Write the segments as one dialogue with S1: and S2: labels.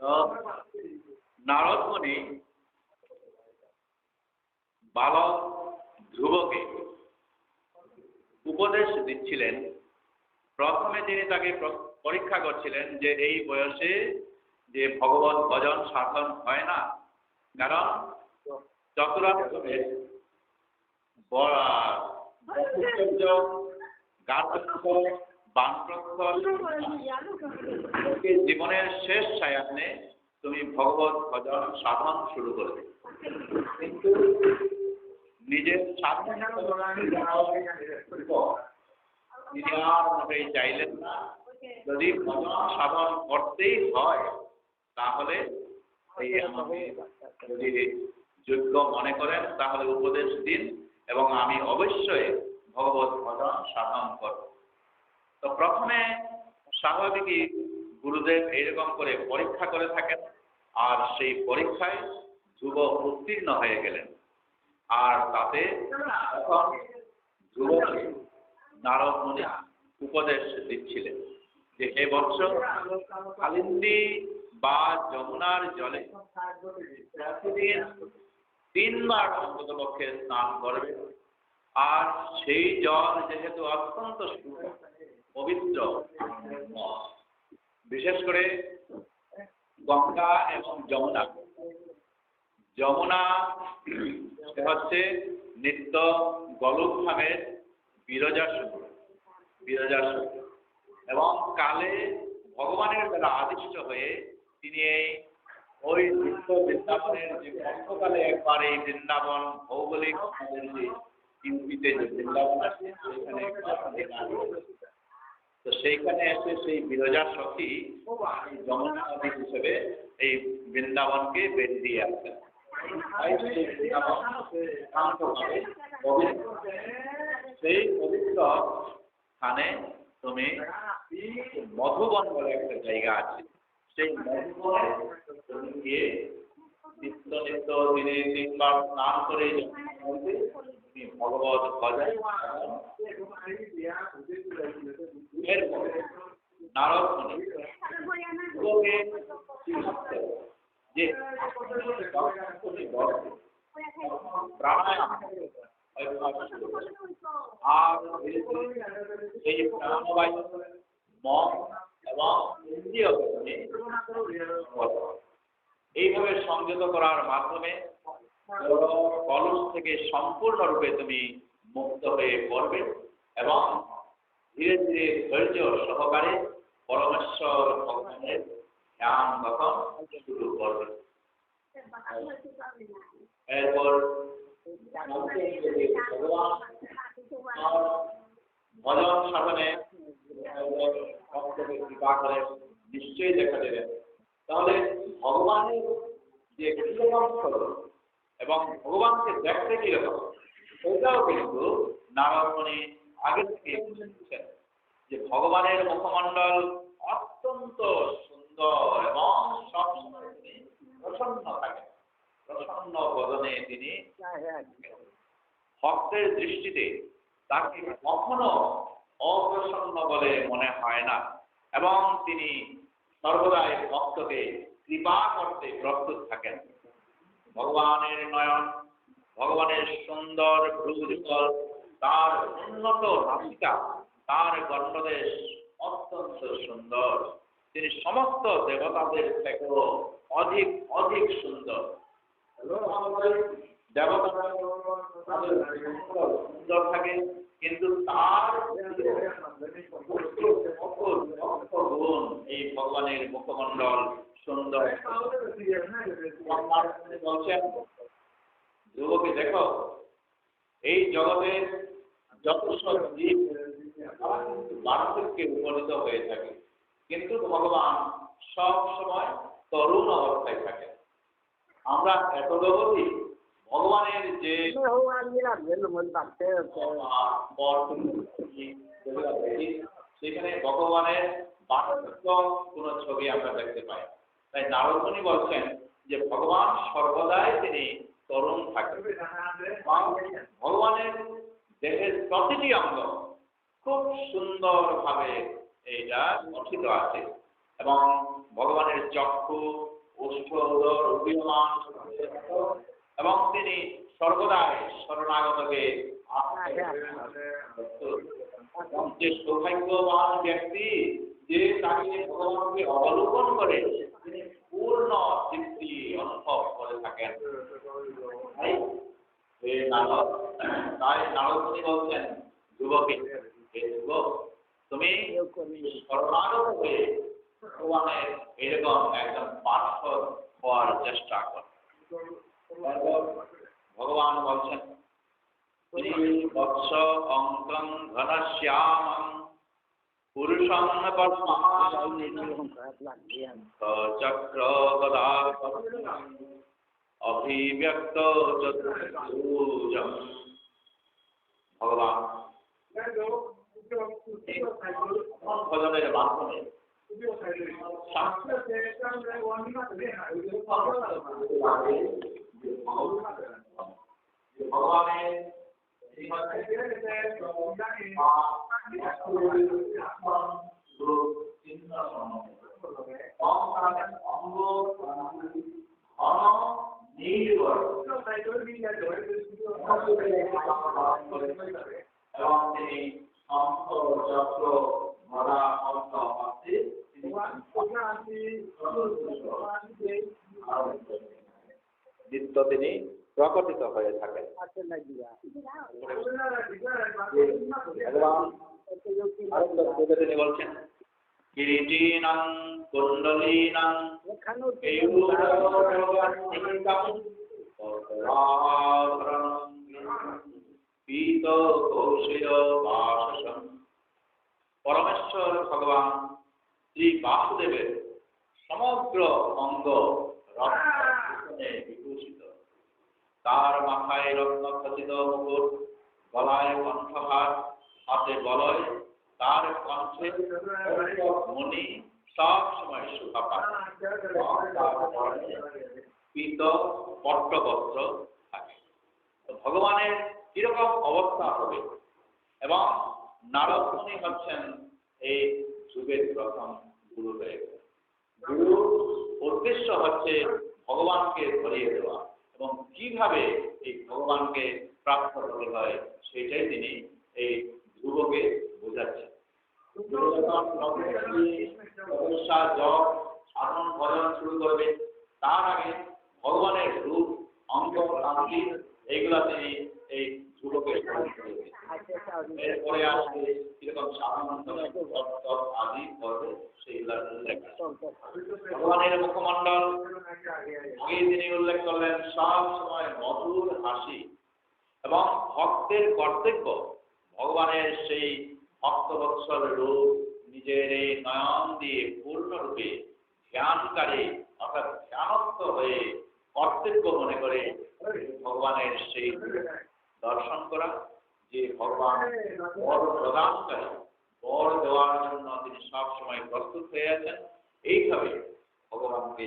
S1: তো নারদ মুনি বালক ধ্রুবকে উপদেশ দিচ্ছিলেন। প্রথমে তিনি তাকে পরীক্ষা করছিলেন যে এই বয়সে যে ভগবত ভজন সাধন হয় না, কারণ চতুরাশ্রমের জীবনের শেষ সায়ান্নে তুমি ভগবত ভজন সাধন শুরু করবে, কিন্তু নিজের সাধন তিনি আর মোটেই চাইলেন না। যদি ভজন সাধন করতেই হয় তাহলে এই আমাকে যদি যোগ্য মনে করেন তাহলে উপদেশ দিন এবং আমি অবশ্যই ভগবত ভজন সাধন করব। তো প্রথমে স্বাভাবিকই গুরুদেব এইরকম করে পরীক্ষা করে থাকেন, আর সেই পরীক্ষায় ধ্রুব উত্তীর্ণ হয়ে গেলেন। আর তাতে এখন ধ্রুবকে নারদ মুনি উপদেশ দিচ্ছিলেন যে হে বৎস, কালিন্দী বা যমুনার জলে প্রতিদিন 3 বার অন্তত পক্ষে স্নান করবে। আর সেই জল যেহেতু অত্যন্ত পবিত্র, বিশেষ করে গঙ্গা এবং যমুনা। যমুনা হচ্ছে নিত্য গোলকধামের বিরজার এবং কালে ভগবানের দ্বারা আদিষ্ট হয়ে তিনি ওই নিত্য বৃন্দাবনের যে গ্রীষ্মকালে একবার এই বৃন্দাবন ভৌগোলিক ইউপিতে যে বৃন্দাবন আছে সেখানে তো সেইখানে এসে সেই বিরজা সখী যমুনা নদী হিসেবে এই বৃন্দাবনকে বেঁধে দিয়ে আসছেন। সেই পবিত্র স্থানে তুমি মধুবন বলে একটা জায়গা আছে, সেই মধুবনে তুমি গিয়ে নিত্য নিত্য দিনে 3 বার স্নান করে তুমি ভগবত ভজন। এরপরে নারদ মুনি যে প্রাণায়াম আর এই প্রাণবায়ু মন এবং ইন্দ্রিয়কে এইভাবে সংযত করার মাধ্যমে কলস থেকে সম্পূর্ণরূপে তুমি মুক্ত হয়ে পড়বে এবং ধীরে ধীরে ধৈর্য সহকারে পরমেশ্বর ভগবানের ধ্যান তখন শুরু করবে। এরপর ভগবান ভজন সাধনে কৃপা করে নিশ্চয়ই দেখা দেবেন। তাহলে ভগবানের যে কিরকম এবং ভগবানকে দেখতে কিরকম সেটাও কিন্তু নারদ মুনি আগে থেকে বুঝেছেন যে ভগবানের মুখমণ্ডল অত্যন্ত সুন্দর এবং সবসময় তিনি প্রসন্ন থাকেন, প্রসন্ন বদনে তিনি ভক্তের দৃষ্টিতে তাকে কখনো অপ্রসন্ন বলে মনে হয় না এবং তিনি সর্বদাই ভক্তকে কৃপা করতে প্রস্তুত থাকেন। ভগবানের নয়ন, ভগবানের সুন্দর ভ্রুযুগল, তার উন্নত নাসিকা, তার গণ্ডদেশ অত্যন্ত সুন্দর। তিনি সমস্ত দেবতাদের থেকেও অধিক অধিক সুন্দর। দেবতারা সুন্দর থাকে, কিন্তু তার গুণ এই ভগবানের মুখমণ্ডল সুন্দর। বলছেন ধ্রুবকে দেখো, এই জগতের যত সব জীব বার্ধক্যে উপনীত হয়ে থাকে, কিন্তু ভগবান সব সময় তরুণ অবস্থায় থাকে। আমরা এত অবধি ভগবানের যে সেখানে ভগবানের বার্ধক্য কোন ছবি আমরা দেখতে পাই। তাই নারদ মুনি বলছেন যে ভগবান সর্বদাই তিনি তরুণ থাকেন। ভগবানের দেহের প্রতিটি অঙ্গ খুব সুন্দর ভাবে এইটা গঠিত আছে। এবং ভগবানের চক্ষু ওষ্ঠ উদর উদীয়মান এবং তিনি সর্বদাই শরণাগতকে যে সৌভাগ্যবান ব্যক্তি যে তাকে ভগবানকে অবলোকন করে তিনি পূর্ণ তৃপ্তি অনুভব করে থাকেন। তাই নারদ মুনি বলছেন যুবকে, হে যুবক, তুমি শরণাগত হয়ে ভগবানের এরকম একজন পার্শ্বদ হওয়ার চেষ্টা কর। ভগবান বলছেন বৎস অঙ্কং ঘনশ্যামং পুরুষং চক্র গদা অভিব্যক্ত চতুর্ভুজম। ভগবান ভজনের মাধ্যমে ভগবানের এবং তিনি শঙ্খ চক্র গদা নিত্য তিনি প্রকটিত হয়ে থাকেন। তিনি বলছেন কিরীটিনাং কুণ্ডলীনাং পীত কৌশিক বাসসং। পরমেশ্বর ভগবান শ্রী বাসুদেবের সমগ্র অঙ্গ রত্নে বিভূষিত। তার মাথায় রত্ন খচিত মুকুট, গলায় কণ্ঠহার, হাতে বলয়, তার কণ্ঠে মণি সব সময় শোভা পায়। পীত পট্টবস্ত্র থাকে। ভগবানের কিরকম অবস্থা হবে? এবং নারদ মুনি হচ্ছেন এই যুগের প্রথম গুরু হয়ে গেলেন। গুরুর উদ্দেশ্য হচ্ছে ভগবানকে ধরিয়ে দেওয়া এবং কিভাবে এই ভগবানকে প্রাপ্ত করতে হয় সেটাই তিনি এই ধ্রুবকে বোঝাচ্ছেন। জপ সাধন ভজন শুরু করবে, তার আগে ভগবানের রূপ অঙ্গ কান্তি এইগুলা তিনি এই ধ্রুবকে এরপরে আসবে কিরকম সাধন আদি করবে সেইগুলা উল্লেখ। ভগবানের মুখমণ্ডল আগে তিনি উল্লেখ করলেন সব সময় মধুর হাসি এবং ভক্তের কর্তব্য ভগবানের সেই ভক্তবৎসল রূপ নিজের এই নয়ন দিয়ে পূর্ণরূপে ধ্যানকারী অর্থাৎ ধ্যানস্থ হয়ে কর্তব্য মনে করে ভগবানের সেই দর্শন করা, যে ভগবান বর প্রদানকারী, বর দেওয়ার জন্য তিনি সব সময় প্রস্তুত হয়ে আছেন। এইভাবে ভগবানকে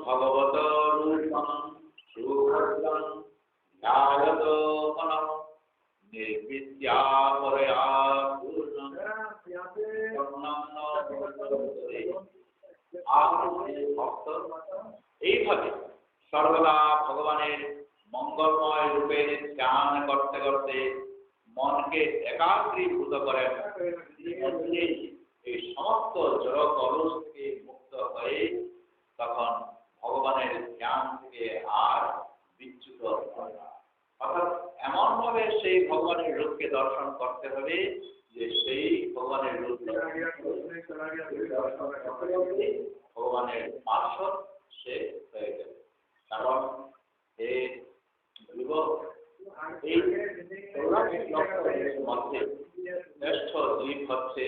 S1: ভগবত রূপম সুভদ্রং ধ্যায়ত মনঃ নির্বিদ্যা পরয়া পূর্ণং এইভাবে সর্বদা ভগবানের মঙ্গলময় রূপের ধ্যান করতে করতে মনকে একাগ্রীভূত করেন। এই সমস্ত জড় কলস থেকে মুক্ত হয়ে তখন ভগবানের ধ্যান থেকে আর বিচ্যুত হয় না। অর্থাৎ এমন ভাবে সেই ভগবানের রূপকে দর্শন করতে হবে যে সেই ভগবানের রূপ ভগবানের পার্শ্বদ সে হয়ে যাবে। কারণ এই মধ্যে শ্রেষ্ঠ জীব হচ্ছে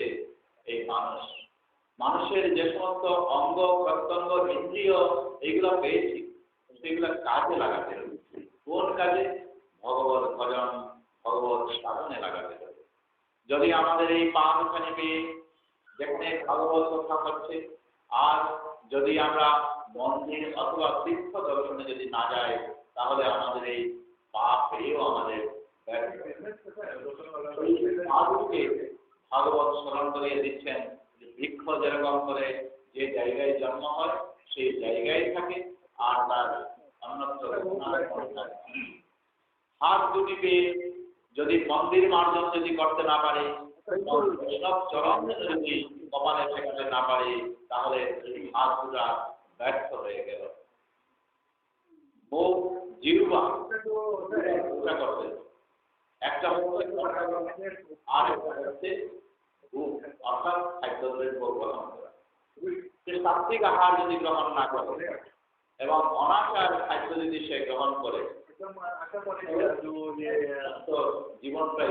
S1: এই মানুষ। মানুষের যে সমস্ত অঙ্গ প্রত্যঙ্গ ইন্দ্রিয় এইগুলো পেয়েছি সেগুলো কাজে লাগাতে হবে। কোন কাজে? ভগবত ভজন ভগবত সাধনে লাগাতে হবে। যদি আমাদের এই পা দুখানি পেয়ে যেখানে ভাগবত কথা হচ্ছে, আর যদি আমরা মন্দির অথবা তীর্থ দর্শনে যদি না যাই, তাহলে আমাদের এই পা পেয়েও আমাদের সাধুকে ভাগবত স্মরণ করিয়ে দিচ্ছেন যে বৃক্ষ যেরকম করে যে জায়গায় জন্ম হয় সেই জায়গায় থাকে আর তার অন্যত্র হাত দুটি পেয়ে যদি মন্দির মার্জন যদি করতে না পারে, সব চরম যদি কপালে ঠেকাতে না পারে, তাহলে হাত দুটা ব্যর্থ হয়ে গেল। মুখ জিহ্বা করতে একটা হচ্ছে আর একটা হচ্ছে অর্থাৎ খাদ্যদ্রব্য গ্রহণ করা। সে সাত্বিক আহার যদি গ্রহণ না করে এবং অনাচার খাদ্য যদি সে গ্রহণ করে জীবনটাই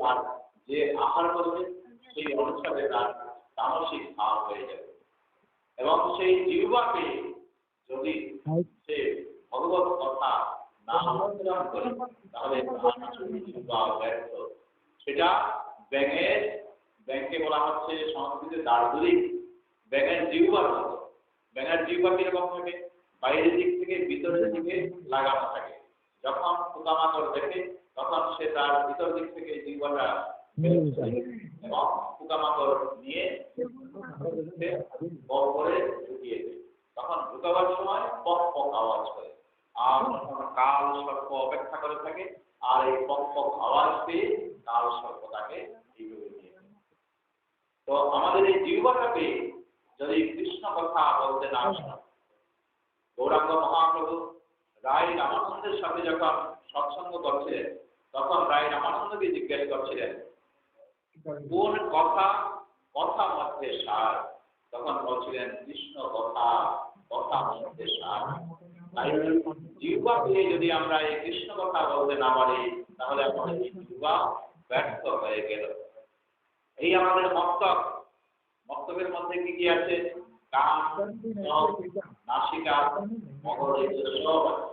S1: আর যে আহার করবে সেই অনুসারে তার তামসিক ভাব হয়ে যাবে এবং সেই জিহ্বাকে যদি সে ভগবত কথা না অনুসরণ করে তাহলে জিহ্বা ব্যর্থ। সেটা ব্যাঙকে বলা হচ্ছে সংস্কৃতে দার্দুরি, ব্যাঙের জিহ্বার মতো। ব্যাঙের জিহ্বা কিরকম থাকে? বাইরের দিক থেকে ভিতরের দিকে লাগানো থাকে। যখন পোকামাকড় দেখে তখন সে তার ভিতর দিক থেকে জিহ্বাটা এবং পোকামাকড় নিয়ে করে ঢুকিয়ে দেয়। তখন ঢুকাবার সময় পক পক আওয়াজ করে আর কাল সর্প অপেক্ষা করে থাকে আর এই পক পক আওয়াজ পেয়ে কাল সর্প তাকে এইভাবে নিয়ে যায়। তো আমাদের এই জিহ্বাটাকে যদি কৃষ্ণ কথা বলতে না শোনা, গৌরাঙ্গ মহাপ্রভু রায় রামানন্দের সাথে যখন সৎসঙ্গ করছিলেন তখন রায় রামানন্দকে জিজ্ঞেস করছিলেন কোন কথা কথা মধ্যে সার, তখন বলছিলেন কৃষ্ণ কথা কথা মধ্যে সার। তাই জিহ্বা দিয়ে যদি আমরা এই কৃষ্ণ কথা বলতে না পারি তাহলে আমাদের জিহ্বা ব্যর্থ হয়ে গেল। এই আমাদের মস্তকের মধ্যে কি কি আছে? কান, চোখ, নাসিকা, মগজ, সব আছে।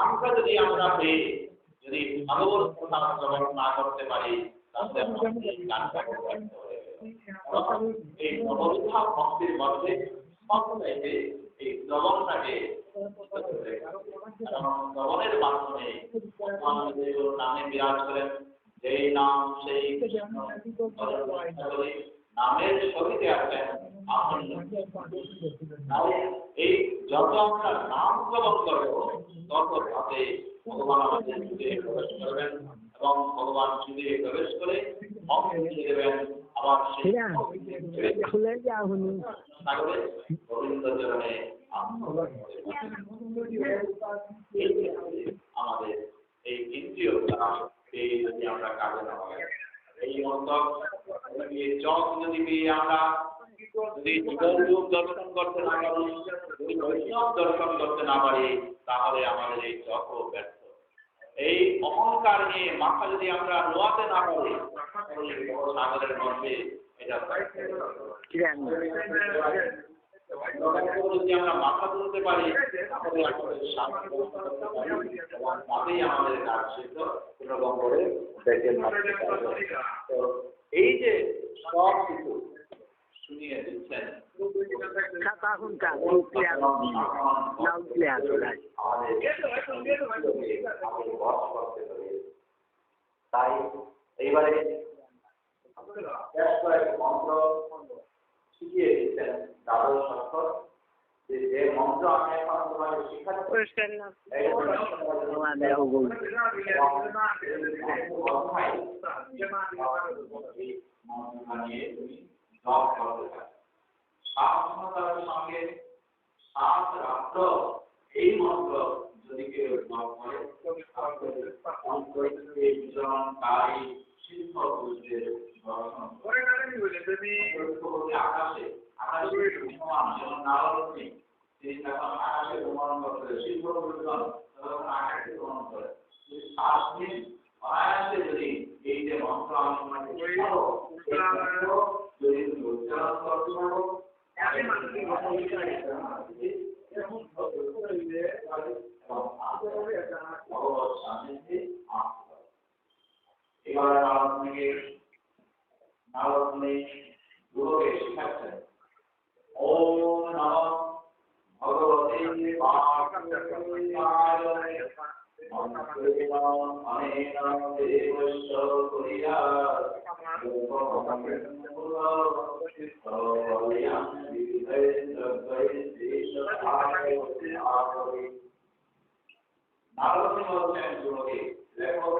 S1: আমরা যদি আমরা যদি ভাগবত কথা শ্রবণ না করতে পারি তাহলে আমাদের গানটাকে ব্যর্থ হয়ে গেল। এই নববিধা ভক্তির মধ্যে সবচাইতে এই শ্রবণটাকে শ্রবণের মাধ্যমে নামে বিরাজ করেন, যেই নাম সেই নামের সহিতে আছেন এই যত আমরা নাম শ্রবণ করব তত তাতে ভগবান আমাদের হৃদয়ে প্রবেশ করবেন এবং ভগবান হৃদয়ে প্রবেশ করে দেবেন। আবার সেই গোবিন্দ চরণে আমাদের এই ইন্দ্রিয় এই যদি আমরা কাজে না লাগাই, এই মস্তক চোখ যদি আমরা যদি জীবন রূপ দর্শন করতে না পারি, যদি বৈষ্ণব দর্শন করতে না পারি তাহলে আমাদের এই চোখও ব্যর্থ। এই অহংকার নিয়ে মাথা যদি আমরা নোয়াতে না পারি সাগরের মধ্যে এটা যদি আমরা মাথা তুলতে পারি তাহলে আমাদের কাজ সিদ্ধ কোনোরকম করে দেখে। তো এই যে সব কিছু শুনিয়ে দিচ্ছেন তাই এইবারে মন্ত্র শিখিয়ে দিচ্ছেন দ্বাদশ অক্ষর, যে মন্ত্র আমি এখন তোমাকে শিখাচ্ছি সাবধানতার সঙ্গে 7 রাত্র এই মন্ত্র যদি কেউ জপ করে বিচরণকারী সিদ্ধ পুরুষের দর্শন করে। আকাশে যেমন নারদমণি তিনি যখন আকাশে ভ্রমণ করতে সিদ্ধ পুরুষগণ তখন আকাশে ভ্রমণ করে। 7 দিন অনায়াসে যদি এই যে মন্ত্র আমি তোমাকে শেখাবো যদি তুমি উচ্চারণ করতে পারো এবার নারদমণি গুরুকে শিখাচ্ছেন ওম নমঃ ভগবতে বাসুদেবায় নারদমুনি বলছেন গুরুকে, দেখো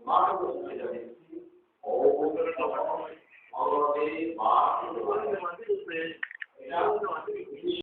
S1: মাকে বলতে যাবে